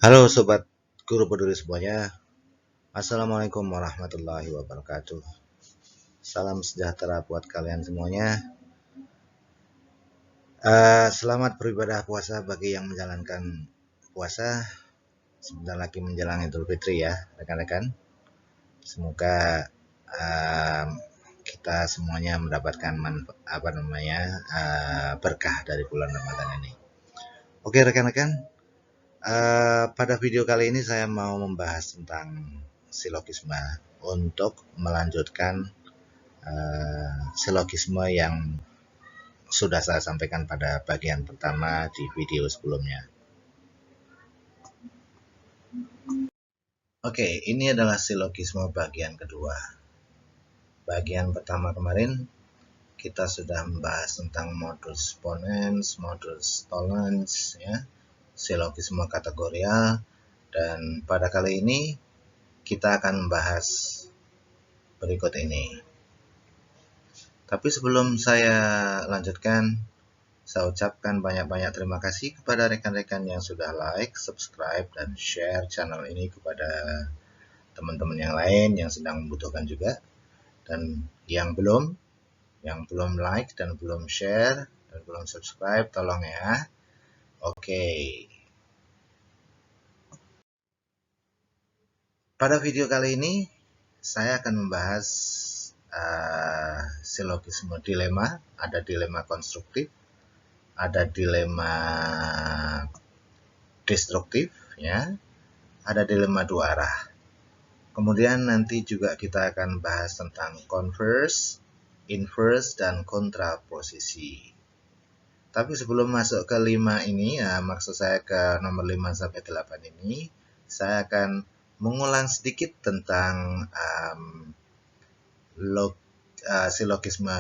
Halo Sobat Guru Peduli semuanya. Assalamualaikum warahmatullahi wabarakatuh. Salam sejahtera buat kalian semuanya. Selamat beribadah puasa bagi yang menjalankan puasa. Sebentar lagi menjelang Idul Fitri ya rekan-rekan. Semoga kita semuanya mendapatkan berkah dari bulan Ramadan ini. Oke rekan-rekan, pada video kali ini saya mau membahas tentang silogisme untuk melanjutkan silogisme yang sudah saya sampaikan pada bagian pertama di video sebelumnya. Oke, ini adalah silogisme bagian kedua. Bagian pertama kemarin kita sudah membahas tentang modus ponens, modus tollens, ya, silogisme kategorial, dan pada kali ini kita akan membahas berikut ini. Tapi sebelum saya lanjutkan, saya ucapkan banyak-banyak terima kasih kepada rekan-rekan yang sudah like, subscribe, dan share channel ini kepada teman-teman yang lain yang sedang membutuhkan juga. Dan yang belum like dan belum share dan belum subscribe, tolong ya. Oke. Pada video kali ini, saya akan membahas silogisme dilema. Ada dilema konstruktif, ada dilema destruktif, ya, ada dilema dua arah. Kemudian nanti juga kita akan bahas tentang converse, inverse, dan kontraposisi. Tapi sebelum masuk ke 5 ini, ya, maksud saya ke nomor 5 sampai 8 ini, saya akan mengulang sedikit tentang silogisme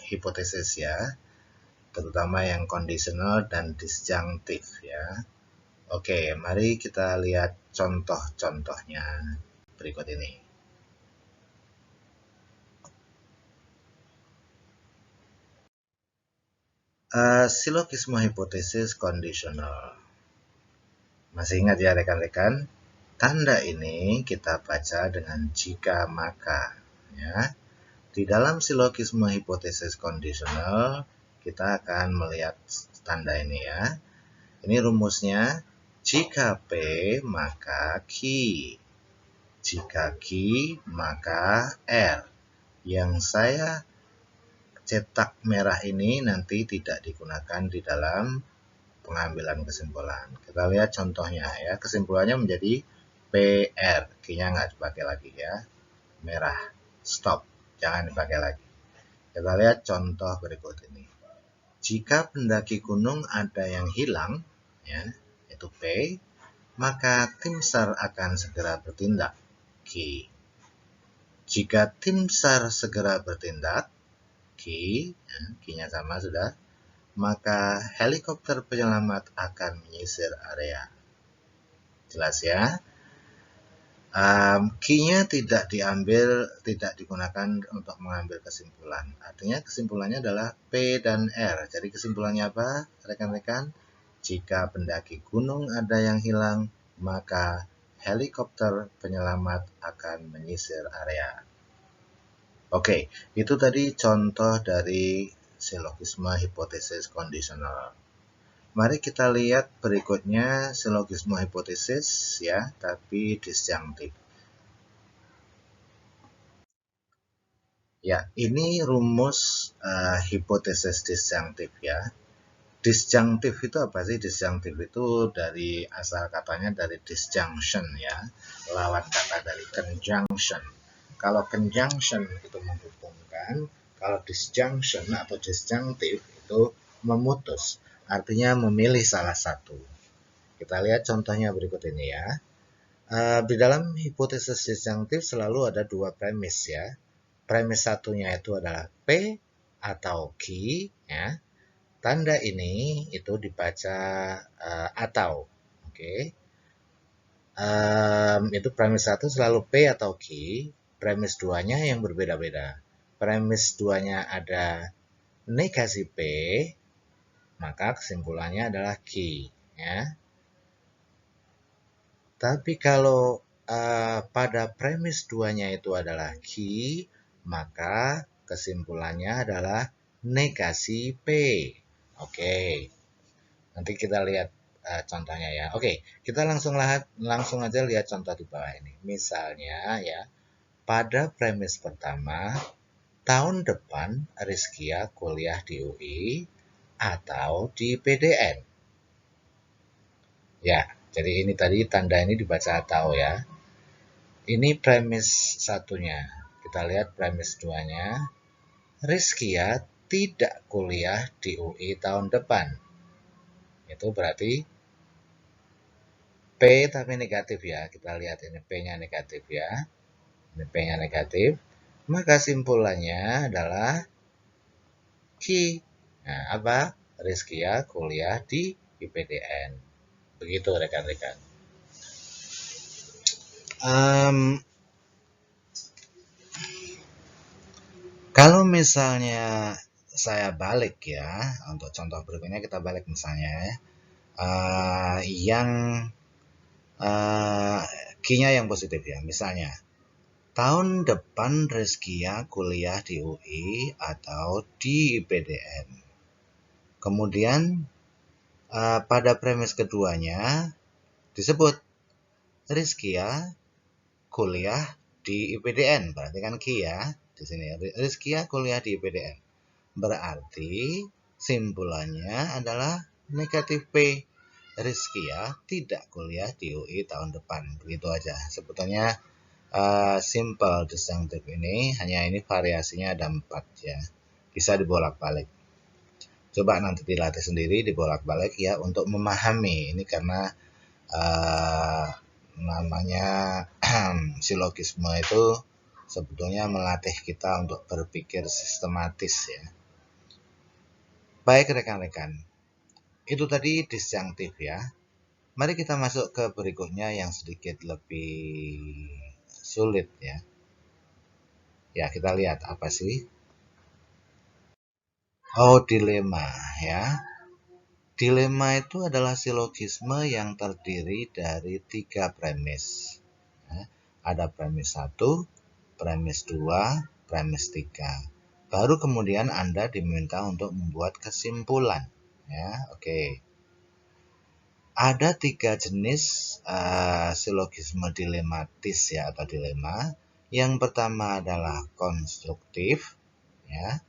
hipotesis ya, terutama yang kondisional dan disjunktif ya. Oke, mari kita lihat contoh-contohnya berikut ini. Silogisme hipotesis kondisional. Masih ingat ya rekan-rekan? Tanda ini kita baca dengan jika maka ya. Di dalam silogisme hipotesis kondisional kita akan melihat tanda ini ya. Ini rumusnya, jika P maka Q. Jika Q maka R. Yang saya cetak merah ini nanti tidak digunakan di dalam pengambilan kesimpulan. Kita lihat contohnya ya. Kesimpulannya menjadi PR. Q-nya nggak dipakai lagi ya. Merah. Stop. Jangan dipakai lagi. Kita lihat contoh berikut ini. Jika pendaki gunung ada yang hilang, ya, itu P, maka tim SAR akan segera bertindak. Q. Jika tim SAR segera bertindak, Q, ya, Q-nya sama sudah, maka helikopter penyelamat akan menyisir area. Jelas ya? Q-nya tidak digunakan untuk mengambil kesimpulan. Artinya kesimpulannya adalah P dan R. Jadi kesimpulannya apa, rekan-rekan? Jika pendaki gunung ada yang hilang, maka helikopter penyelamat akan menyisir area. Oke, itu tadi contoh dari silogisme hipotesis kondisional. Mari kita lihat berikutnya silogisme hipotesis ya, tapi disjunktif. Ya, ini rumus hipotesis disjunktif ya. Disjunktif itu apa sih? Disjunktif itu dari asal katanya dari disjunction ya, lawan kata dari conjunction. Kalau conjunction itu menghubungkan, kalau disjunction atau disjunktif itu memutus, artinya memilih salah satu. Kita lihat contohnya berikut ini ya. Di dalam hipotesis disjunktif selalu ada dua premis ya. Premis satunya itu adalah P atau Q ya. Tanda ini itu dibaca atau. Oke. Itu premis satu selalu P atau Q. Premis duanya yang berbeda-beda. Premis duanya ada negasi P, maka kesimpulannya adalah Q ya. Tapi kalau pada premis 2-nya itu adalah Q, maka kesimpulannya adalah negasi P. Oke, nanti kita lihat contohnya ya. Oke, kita langsung aja lihat contoh di bawah ini. Misalnya ya, pada premis pertama, tahun depan Rizkia kuliah di UI atau di PDN. Ya, jadi ini tadi tanda ini dibaca atau ya. Ini premis satunya. Kita lihat premis 2-nya. Rizkia tidak kuliah di UI tahun depan. Itu berarti P tapi negatif ya. Kita lihat ini P-nya negatif ya. Ini P-nya negatif. Maka simpulannya adalah Q. Nah, apa? Rizkia kuliah di IPDN. Begitu rekan-rekan. Kalau misalnya saya balik ya, untuk contoh berikutnya kita balik misalnya yang Q-nya yang positif ya. Misalnya, tahun depan Rizkia kuliah di UI atau di IPDN. Kemudian pada premis keduanya disebut Rizkia kuliah di IPDN. Berarti kan Q ya di sini. Rizkia kuliah di IPDN. Berarti simpulannya adalah negatif P. Rizkia tidak kuliah di UI tahun depan. Begitu aja. Sebetulnya simple disjunctive ini hanya ini variasinya ada 4 ya. Bisa dibolak-balik. Coba nanti dilatih sendiri dibolak-balik ya untuk memahami ini karena namanya silogisme itu sebetulnya melatih kita untuk berpikir sistematis ya. Baik rekan-rekan, itu tadi disjunctif ya. Mari kita masuk ke berikutnya yang sedikit lebih sulit ya. Ya, kita lihat apa sih? Oh, dilema ya. Dilema itu adalah silogisme yang terdiri dari 3 premis. Ya, ada premis 1, premis 2, premis 3. Baru kemudian Anda diminta untuk membuat kesimpulan. Ya, oke. Ada 3 jenis silogisme dilematis ya atau dilema. Yang pertama adalah konstruktif. Ya,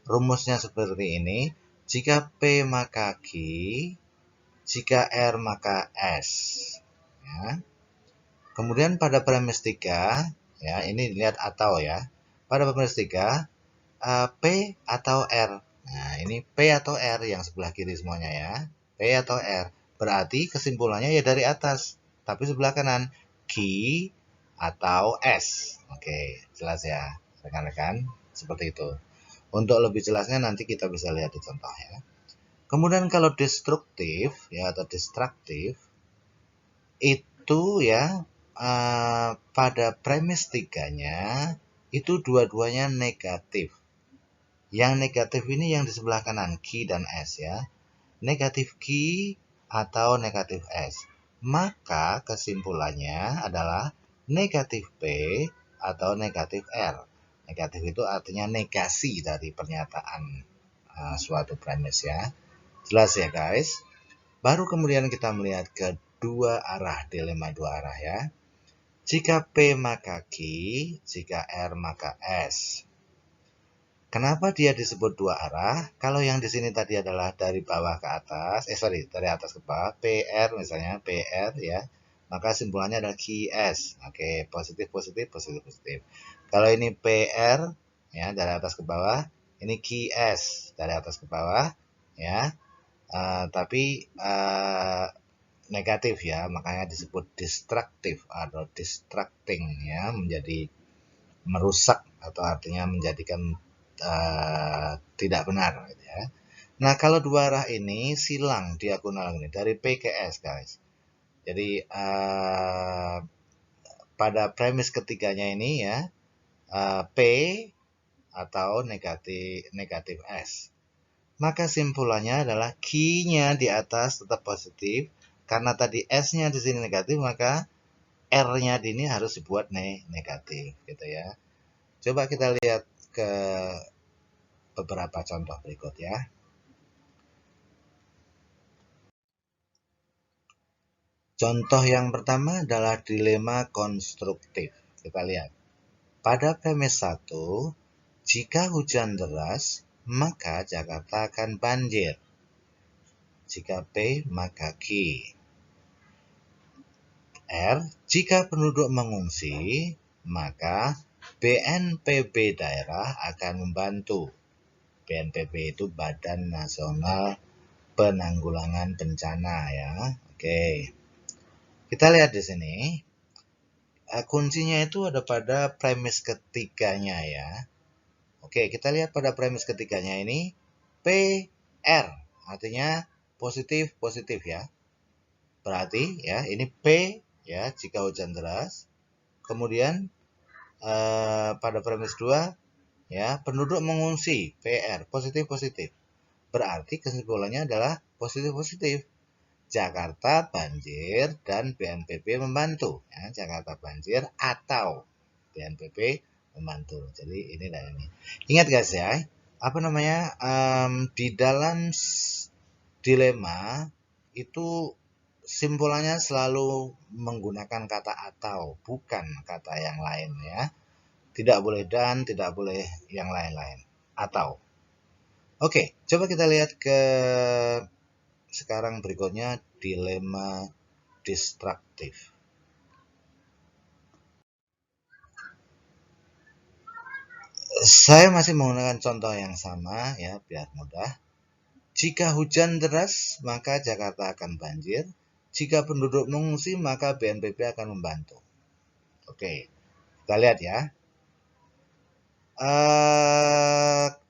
rumusnya seperti ini. Jika P maka Q, jika R maka S. Ya. Kemudian pada premis 3, ya ini lihat atau ya. Pada premis 3, P atau R. Nah, ini P atau R yang sebelah kiri semuanya ya. P atau R. Berarti kesimpulannya ya dari atas. Tapi sebelah kanan Q atau S. Oke, jelas ya rekan-rekan. Seperti itu. Untuk lebih jelasnya nanti kita bisa lihat di contoh ya. Kemudian kalau destruktif ya atau distraktif itu ya pada premis 3-nya itu dua-duanya negatif. Yang negatif ini yang di sebelah kanan Q dan S ya. Negatif Q atau negatif S. Maka kesimpulannya adalah negatif P atau negatif R. Negatif itu artinya negasi dari pernyataan suatu premis ya. Jelas ya guys. Baru kemudian kita melihat ke dua arah, dilema dua arah ya. Jika P maka Q, jika R maka S. Kenapa dia disebut dua arah? Kalau yang di sini tadi adalah dari bawah ke atas, dari atas ke bawah, PR misalnya, PR ya, maka simpulannya adalah QS. Oke, positif, positif, positif, positif. Kalau ini PR ya dari atas ke bawah, ini QS dari atas ke bawah ya, tapi negatif ya, makanya disebut destruktif atau distracting ya, menjadi merusak atau artinya menjadikan tidak benar gitu ya. Nah, kalau dua arah ini silang diagonal ini dari P ke S guys. Jadi pada premis ketiganya ini ya P atau negatif S. Maka simpulannya adalah Q-nya di atas tetap positif, karena tadi S-nya di sini negatif, maka R-nya di ini harus dibuat negatif, gitu ya. Coba kita lihat ke beberapa contoh berikut ya. Contoh yang pertama adalah dilema konstruktif. Kita lihat. Pada premis 1, jika hujan deras, maka Jakarta akan banjir. Jika P, maka Q. R, jika penduduk mengungsi, maka BNPB daerah akan membantu. BNPB itu Badan Nasional Penanggulangan Bencana ya. Oke. Kita lihat di sini. Kuncinya itu ada pada premis ketiganya ya. Oke, kita lihat pada premis ketiganya ini PR, artinya positif positif ya. Berarti ya ini P ya jika hujan deras. Kemudian pada premis 2 ya penduduk mengungsi PR positif positif. Berarti kesimpulannya adalah positif positif. Jakarta banjir dan BNPB membantu. Ya, Jakarta banjir atau BNPB membantu. Jadi ini dan ini. Ingat guys ya, apa namanya di dalam dilema itu simpulannya selalu menggunakan kata atau, bukan kata yang lain ya. Tidak boleh dan, tidak boleh yang lain-lain. Atau. Oke, coba kita lihat ke sekarang berikutnya dilema destruktif. Saya masih menggunakan contoh yang sama ya biar mudah. Jika hujan deras maka Jakarta akan banjir. Jika penduduk mengungsi maka BNPB akan membantu. Oke, kita lihat ya.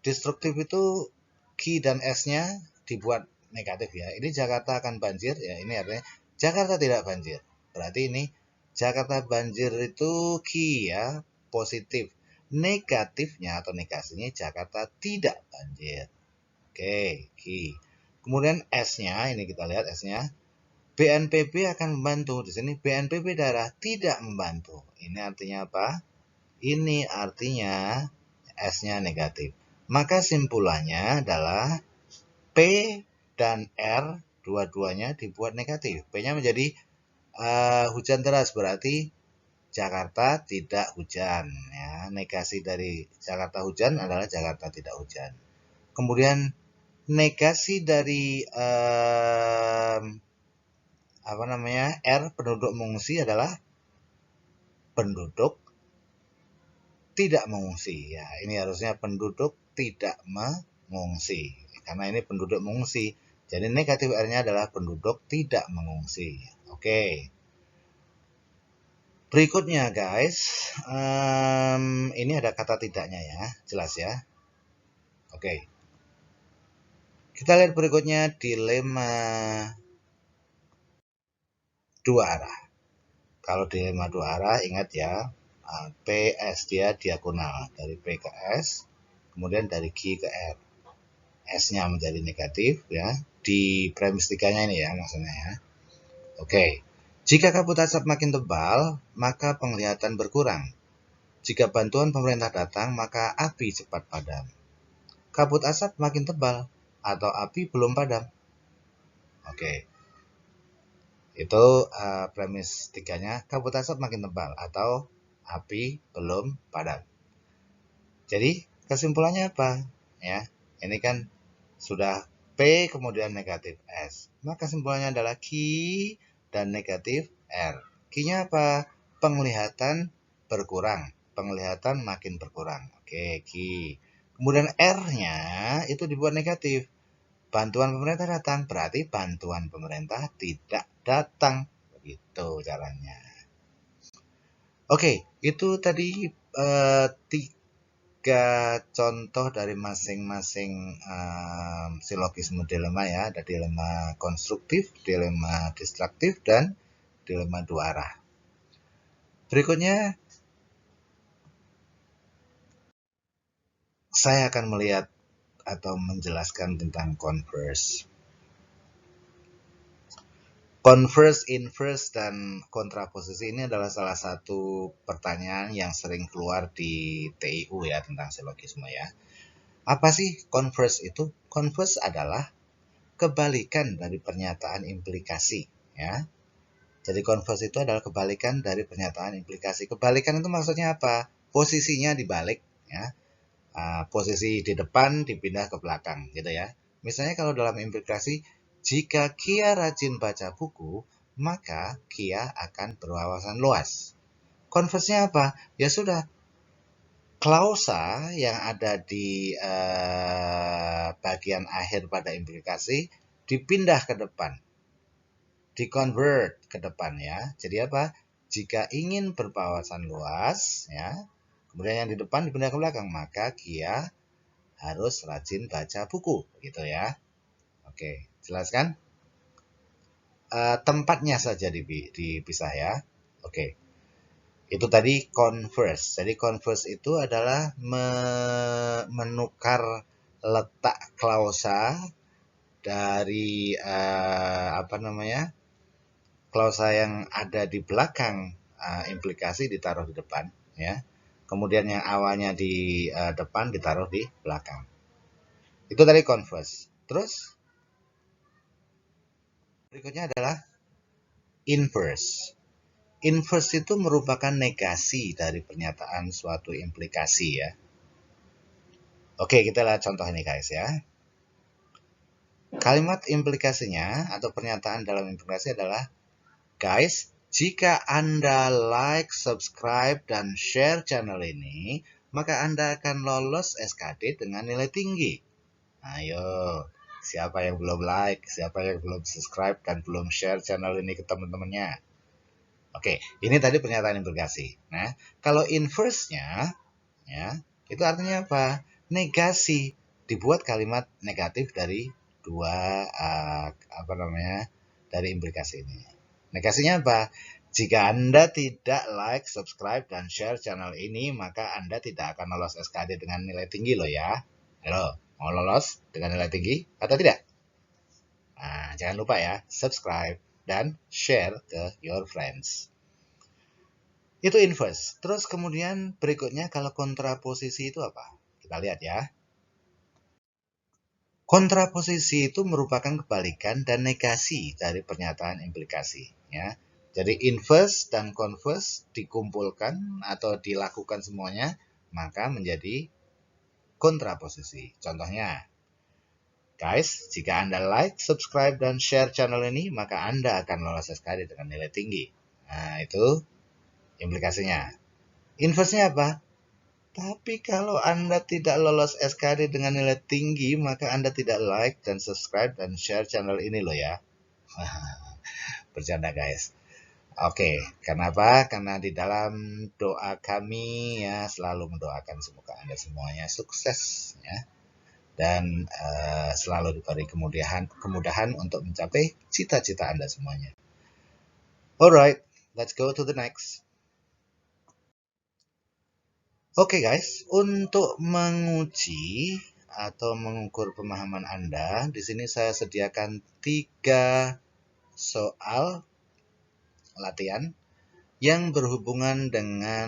Destruktif itu Q dan S-nya dibuat negatif ya. Ini Jakarta akan banjir ya. Ini artinya Jakarta tidak banjir. Berarti ini Jakarta banjir itu Q ya, positif. Negatifnya atau negasinya Jakarta tidak banjir. Oke, Q. Kemudian S-nya, ini kita lihat S-nya. BNPB akan membantu. Di sini BNPB daerah tidak membantu. Ini artinya apa? Ini artinya S-nya negatif. Maka simpulannya adalah P dan R dua-duanya dibuat negatif. P-nya menjadi hujan deras, berarti Jakarta tidak hujan. Ya. Negasi dari Jakarta hujan adalah Jakarta tidak hujan. Kemudian negasi dari R penduduk mengungsi adalah penduduk tidak mengungsi. Ya, ini harusnya penduduk tidak mengungsi. Karena ini penduduk mengungsi. Jadi negatif R-nya adalah penduduk tidak mengungsi. Oke. Berikutnya guys. Ini ada kata tidaknya ya. Jelas ya. Oke. Kita lihat berikutnya dilema dua arah. Kalau dilema dua arah ingat ya. PS dia diagonal. Dari P ke S. Kemudian dari Q ke R. S-nya menjadi negatif ya. Di premis 3-nya ini ya maksudnya ya. Oke. Jika kabut asap makin tebal, maka penglihatan berkurang. Jika bantuan pemerintah datang, maka api cepat padam. Kabut asap makin tebal atau api belum padam. Oke. Itu premis 3-nya, kabut asap makin tebal atau api belum padam. Jadi kesimpulannya apa? Ya, ini kan sudah P kemudian negatif S. Maka kesimpulannya adalah Q dan negatif R. Q-nya apa? Penglihatan berkurang. Penglihatan makin berkurang. Oke, Q. Kemudian R-nya itu dibuat negatif. Bantuan pemerintah datang, berarti bantuan pemerintah tidak datang. Begitu caranya. Oke, itu tadi 3 contoh dari masing-masing silogisme dilema ya. Ada dilema konstruktif, dilema destruktif, dan dilema dua arah. Berikutnya, saya akan melihat atau menjelaskan tentang converse. Converse, inverse, dan kontraposisi ini adalah salah satu pertanyaan yang sering keluar di TIU ya tentang silogisme ya. Apa sih converse itu? Converse adalah kebalikan dari pernyataan implikasi ya. Jadi converse itu adalah kebalikan dari pernyataan implikasi. Kebalikan itu maksudnya apa? Posisinya dibalik ya. Posisi di depan dipindah ke belakang gitu ya. Misalnya kalau dalam implikasi, jika Kia rajin baca buku, maka Kia akan berwawasan luas. Converse-nya apa? Ya sudah, klausa yang ada di bagian akhir pada implikasi dipindah ke depan, di-convert ke depan ya. Jadi apa? Jika ingin berwawasan luas ya, kemudian yang di depan dipindah ke belakang, maka Kia harus rajin baca buku gitu ya. Oke, jelas kan? Tempatnya saja dipisah ya. Oke, itu tadi converse. Jadi converse itu adalah menukar letak klausa dari klausa yang ada di belakang implikasi ditaruh di depan ya. Kemudian yang awalnya di depan ditaruh di belakang. Itu tadi converse. Terus berikutnya adalah inverse. Inverse itu merupakan negasi dari pernyataan suatu implikasi ya. Oke, kita lihat contoh ini guys ya. Kalimat implikasinya atau pernyataan dalam implikasi adalah, guys, jika Anda like, subscribe, dan share channel ini, maka Anda akan lolos SKD dengan nilai tinggi. Ayo, siapa yang belum like, siapa yang belum subscribe, dan belum share channel ini ke teman-temannya? Oke, ini tadi pernyataan implikasi. Nah, kalau inverse-nya, ya, itu artinya apa? Negasi. Dibuat kalimat negatif dari dua, dari implikasi ini. Negasinya apa? Jika Anda tidak like, subscribe, dan share channel ini, maka Anda tidak akan lolos SKD dengan nilai tinggi loh ya. Halo, mau lolos dengan nilai tinggi atau tidak? Nah, jangan lupa ya, subscribe dan share ke your friends. Itu inverse. Terus kemudian berikutnya kalau kontraposisi itu apa? Kita lihat ya. Kontraposisi itu merupakan kebalikan dan negasi dari pernyataan implikasi. Ya. Jadi inverse dan converse dikumpulkan atau dilakukan semuanya, maka menjadi kontraposisi. Contohnya, guys, jika Anda like, subscribe, dan share channel ini, maka Anda akan lolos SKD dengan nilai tinggi. Nah, itu implikasinya. Inverse-nya apa? Tapi kalau Anda tidak lolos SKD dengan nilai tinggi, maka Anda tidak like dan subscribe dan share channel ini loh ya. Bercanda guys. Oke, kenapa? Karena di dalam doa kami ya selalu mendoakan semoga Anda semuanya sukses ya. Dan selalu diberi kemudahan untuk mencapai cita-cita Anda semuanya. Alright, let's go to the next. Oke guys, untuk menguji atau mengukur pemahaman Anda, di sini saya sediakan 3 soal latihan yang berhubungan dengan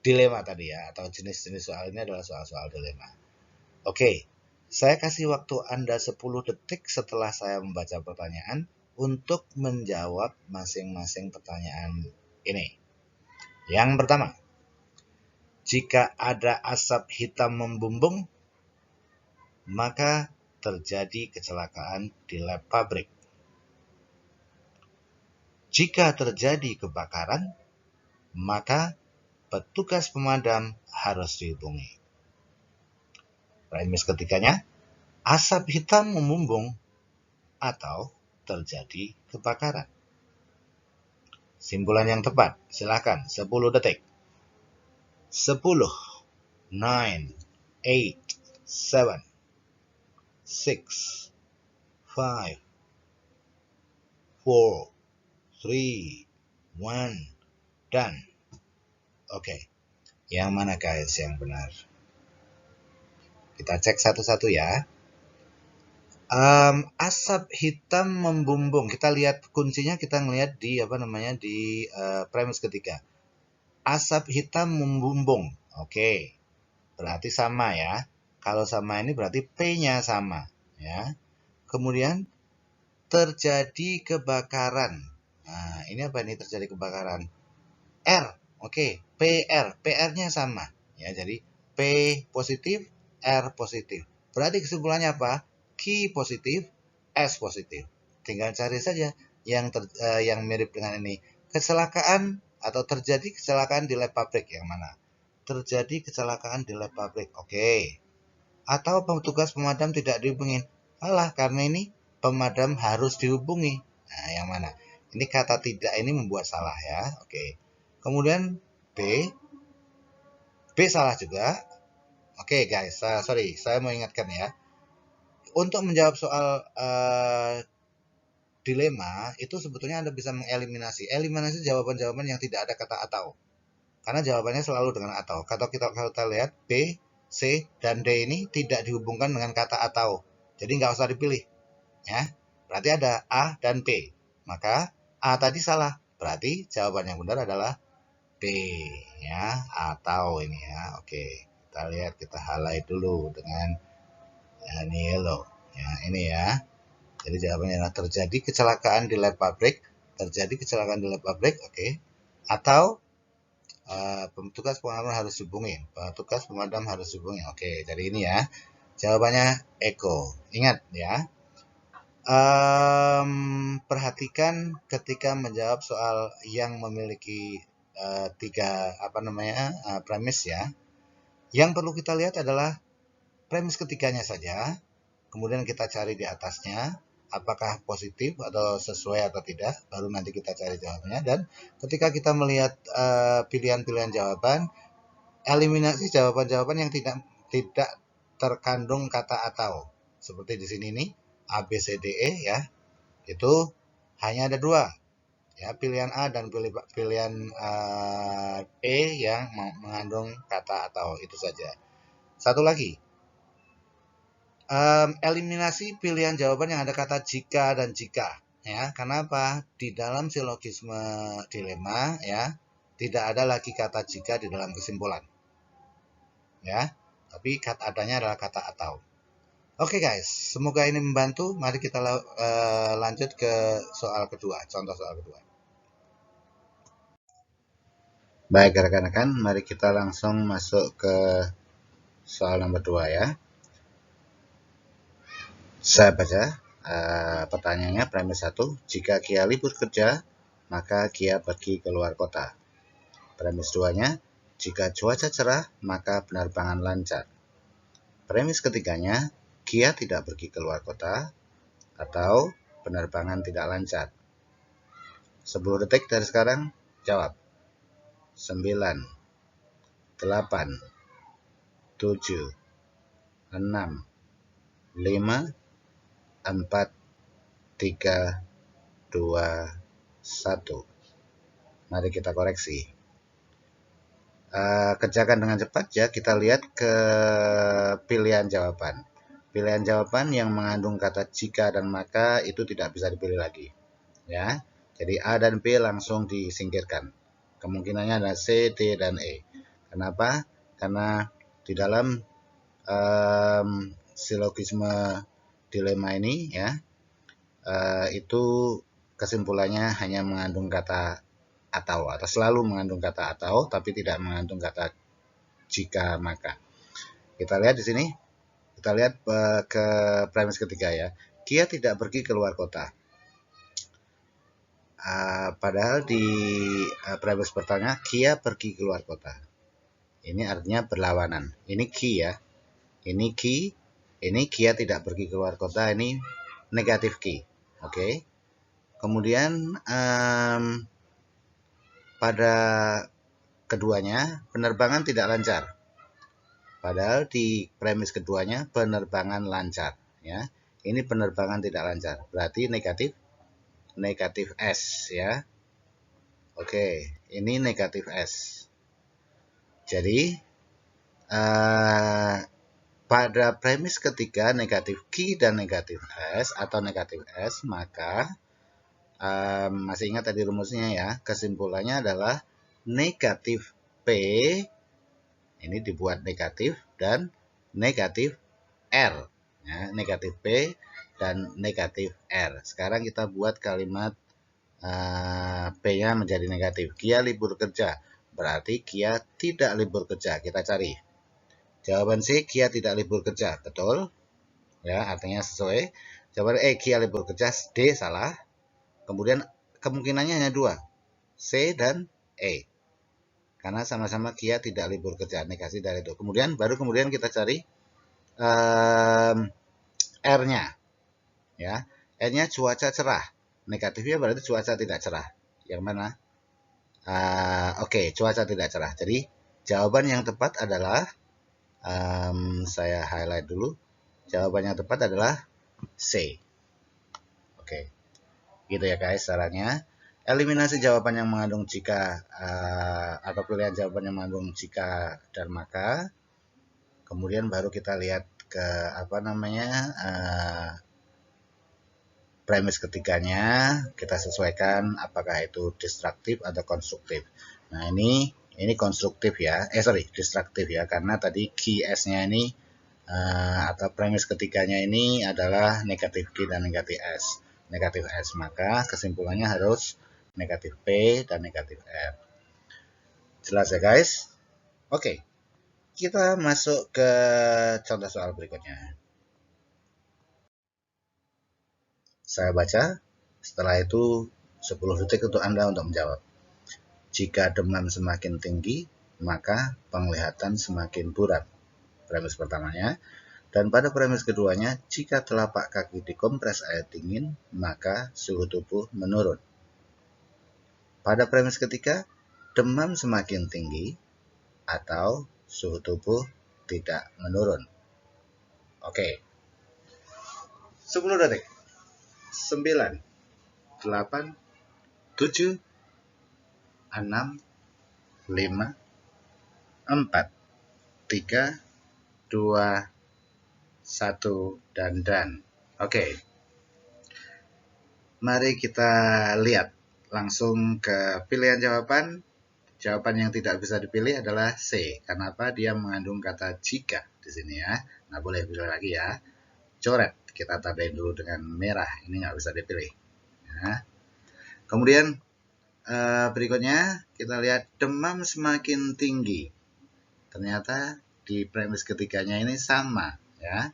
dilema tadi ya, atau jenis-jenis soal ini adalah soal-soal dilema. Oke, saya kasih waktu Anda 10 detik setelah saya membaca pertanyaan untuk menjawab masing-masing pertanyaan ini. Yang pertama, jika ada asap hitam membumbung, maka terjadi kecelakaan di lab pabrik. Jika terjadi kebakaran, maka petugas pemadam harus dihubungi. Premis ketiganya, asap hitam membumbung atau terjadi kebakaran. Simpulan yang tepat, silakan 10 detik. 10, 9, 8, 7, 6, 5, 4, 3, 1, done. Oke, yang mana guys yang benar? Kita cek satu-satu ya. Asap hitam membumbung. Kita lihat kuncinya, kita ngelihat di di premis ketiga. Asap hitam membumbung. Oke, berarti sama ya. Kalau sama ini berarti P-nya sama ya. Kemudian terjadi kebakaran. Nah, ini apa ini terjadi kebakaran? R. Oke, PR. PR-nya sama ya. Jadi P positif, R positif. Berarti kesimpulannya apa? Q positif, S positif. Tinggal cari saja yang mirip dengan ini. Kecelakaan atau terjadi kecelakaan di lab pabrik yang mana? Terjadi kecelakaan di lab pabrik. Oke. Atau petugas pemadam tidak dihubungi. Salah, karena ini pemadam harus dihubungi. Nah, yang mana? Ini kata tidak ini membuat salah ya. Oke. Kemudian B. B salah juga. Oke guys, sorry, saya mau ingatkan ya. Untuk menjawab soal dilema, itu sebetulnya Anda bisa mengeliminasi. Eliminasi jawaban-jawaban yang tidak ada kata atau. Karena jawabannya selalu dengan atau. Kalau kita lihat B, C, dan D ini tidak dihubungkan dengan kata atau. Jadi nggak usah dipilih. Ya. Berarti ada A dan B. Maka A tadi salah. Berarti jawaban yang benar adalah B. Ya, atau ini ya. Oke. Kita lihat, kita highlight dulu dengan ini yellow. Ya, ini ya. Jadi jawabannya adalah terjadi kecelakaan di lab pabrik. Terjadi kecelakaan di lab pabrik. Oke. Atau petugas pemadam harus hubungi. Petugas pemadam harus hubungi. Oke, jadi ini ya. Jawabannya Eko. Ingat ya. Perhatikan ketika menjawab soal yang memiliki tiga premis ya. Yang perlu kita lihat adalah premis ketiganya saja. Kemudian kita cari di atasnya apakah positif atau sesuai atau tidak. Baru nanti kita cari jawabannya. Dan ketika kita melihat pilihan-pilihan jawaban, eliminasi jawaban-jawaban yang tidak terkandung kata atau. Seperti di sini nih, A, B, C, D, E ya. Itu hanya ada dua. Ya, pilihan A dan pilihan E yang mengandung kata atau, itu saja. Satu lagi, eliminasi pilihan jawaban yang ada kata jika dan jika. Ya, kenapa? Di dalam silogisme dilema ya, tidak ada lagi kata jika di dalam kesimpulan. Ya, tapi kata adanya adalah kata atau. Oke guys, semoga ini membantu. Mari kita lanjut ke soal kedua, contoh soal kedua. Baik rekan-rekan, mari kita langsung masuk ke soal nomor 2 ya. Saya baca pertanyaannya, premis 1, jika Kia libur kerja, maka Kia pergi keluar kota. Premis 2-nya, jika cuaca cerah, maka penerbangan lancar. Premis ketiganya, Kia tidak pergi keluar kota, atau penerbangan tidak lancar. 10 detik dari sekarang, jawab. 9, 8, 7, 6, 5, 4, 3, 2, 1. Mari kita koreksi. Kerjakan dengan cepat ya. Kita lihat ke pilihan jawaban. Pilihan jawaban yang mengandung kata jika dan maka itu tidak bisa dipilih lagi. Ya. Jadi A dan B langsung disingkirkan. Kemungkinannya ada C, D, dan E. Kenapa? Karena di dalam silogisme dilema ini ya, itu kesimpulannya hanya mengandung kata atau selalu mengandung kata atau, tapi tidak mengandung kata jika maka. Kita lihat di sini, kita lihat ke premis ketiga ya. Kia tidak pergi keluar kota. Padahal di premis pertama Kia pergi keluar kota. Ini artinya berlawanan. Ini Ki ya. Ini Ki. Ini Kia tidak pergi keluar kota. Ini negatif Ki. Oke. Kemudian pada keduanya penerbangan tidak lancar. Padahal di premis keduanya penerbangan lancar. Ya. Ini penerbangan tidak lancar. Berarti negatif S ya. Oke, ini negatif S. Jadi pada premis ketiga negatif Q dan negatif S atau negatif S, maka masih ingat tadi rumusnya ya, kesimpulannya adalah negatif P ini dibuat negatif dan negatif R, ya, negatif P dan negatif R. Sekarang kita buat kalimat P-nya menjadi negatif. Kia libur kerja, berarti Kia tidak libur kerja. Kita cari. Jawaban C, Kia tidak libur kerja. Betul? Ya, artinya sesuai. Jawaban E, Kia libur kerja. D, salah. Kemudian kemungkinannya hanya dua. C dan E. Karena sama-sama Kia tidak libur kerja. Negasi dari itu. Kemudian kita cari R-nya. Ya, R-nya cuaca cerah. Negatifnya berarti cuaca tidak cerah. Yang mana? Oke, cuaca tidak cerah. Jadi jawaban yang tepat adalah saya highlight dulu. Jawaban yang tepat adalah C. Oke, gitu ya guys caranya. Eliminasi jawaban yang mengandung jika atau pilihan jawaban yang mengandung jika dan maka. Kemudian baru kita lihat ke premis ketiganya, kita sesuaikan apakah itu destruktif atau konstruktif. Nah, ini konstruktif ya. Destruktif ya, karena tadi QS-nya ini atau premis ketiganya ini adalah negatif Q dan negatif S. Negatif S, maka kesimpulannya harus negatif P dan negatif R. Jelas ya guys? Oke, kita masuk ke contoh soal berikutnya. Saya baca, setelah itu 10 detik untuk Anda untuk menjawab. Jika demam semakin tinggi, maka penglihatan semakin buram. Premis pertamanya. Dan pada premis keduanya, jika telapak kaki dikompres air dingin, maka suhu tubuh menurun. Pada premis ketiga, demam semakin tinggi atau suhu tubuh tidak menurun. Oke. 10 detik. 9, 8, 7, 6, 5, 4, 3, 2, 1, dan. Oke. Mari kita lihat langsung ke pilihan jawaban. Jawaban yang tidak bisa dipilih adalah C. Kenapa? Dia mengandung kata jika di sini ya. Nah, boleh pilih lagi ya. Coret. Kita tandain dulu dengan merah. Ini nggak bisa dipilih. Nah. Kemudian berikutnya kita lihat demam semakin tinggi. Ternyata di premis ketiganya ini sama ya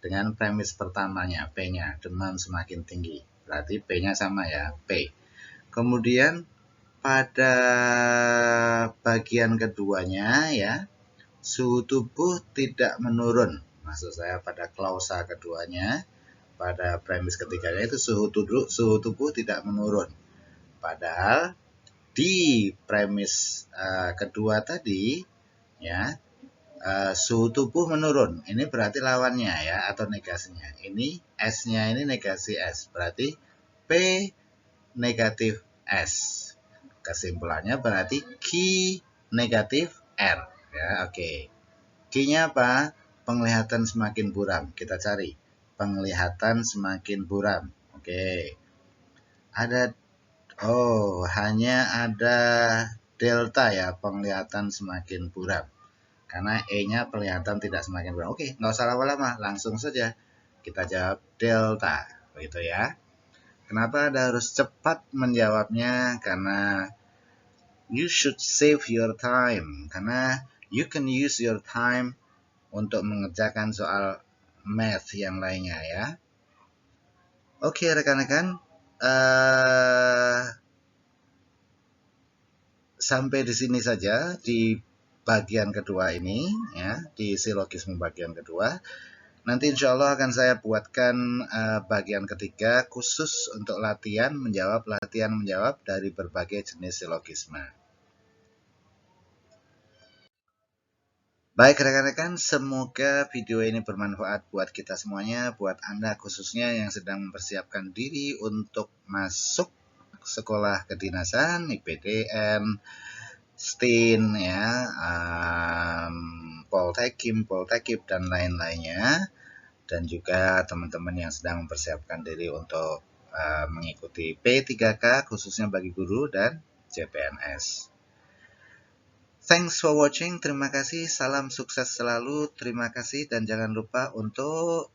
dengan premis pertamanya, P-nya, demam semakin tinggi. Berarti P-nya sama ya, P. Kemudian pada bagian keduanya ya, suhu tubuh tidak menurun. Maksud saya pada klausa keduanya, pada premis ketiganya itu suhu tubuh tidak menurun. Padahal di premis kedua tadi ya, suhu tubuh menurun. Ini berarti lawannya ya atau negasinya. Ini S-nya ini negasi S. Berarti P negatif S. Kesimpulannya berarti Q negatif R. Ya, oke. Q-nya apa? Penglihatan semakin buram. Kita cari. Penglihatan semakin buram. Oke. Hanya ada delta ya, penglihatan semakin buram. Karena E-nya penglihatan tidak semakin buram. Oke, nggak usah lama-lama, langsung saja kita jawab delta, begitu ya. Kenapa Anda harus cepat menjawabnya? Karena you should save your time. Karena you can use your time untuk mengerjakan soal math yang lainnya ya. Oke rekan-rekan, sampai di sini saja di bagian kedua ini ya, di silogisme bagian kedua. Nanti insya Allah akan saya buatkan bagian ketiga khusus untuk latihan menjawab dari berbagai jenis silogisme. Baik rekan-rekan, semoga video ini bermanfaat buat kita semuanya, buat Anda khususnya yang sedang mempersiapkan diri untuk masuk sekolah kedinasan, IPDN, STIN ya, Poltekim, Poltekip, dan lain-lainnya. Dan juga teman-teman yang sedang mempersiapkan diri untuk mengikuti P3K khususnya bagi guru dan CPNS. Thanks for watching, terima kasih, salam sukses selalu, terima kasih, dan jangan lupa untuk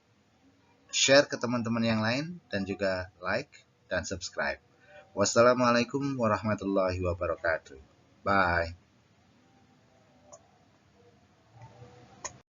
share ke teman-teman yang lain dan juga like dan subscribe. Wassalamualaikum warahmatullahi wabarakatuh. Bye.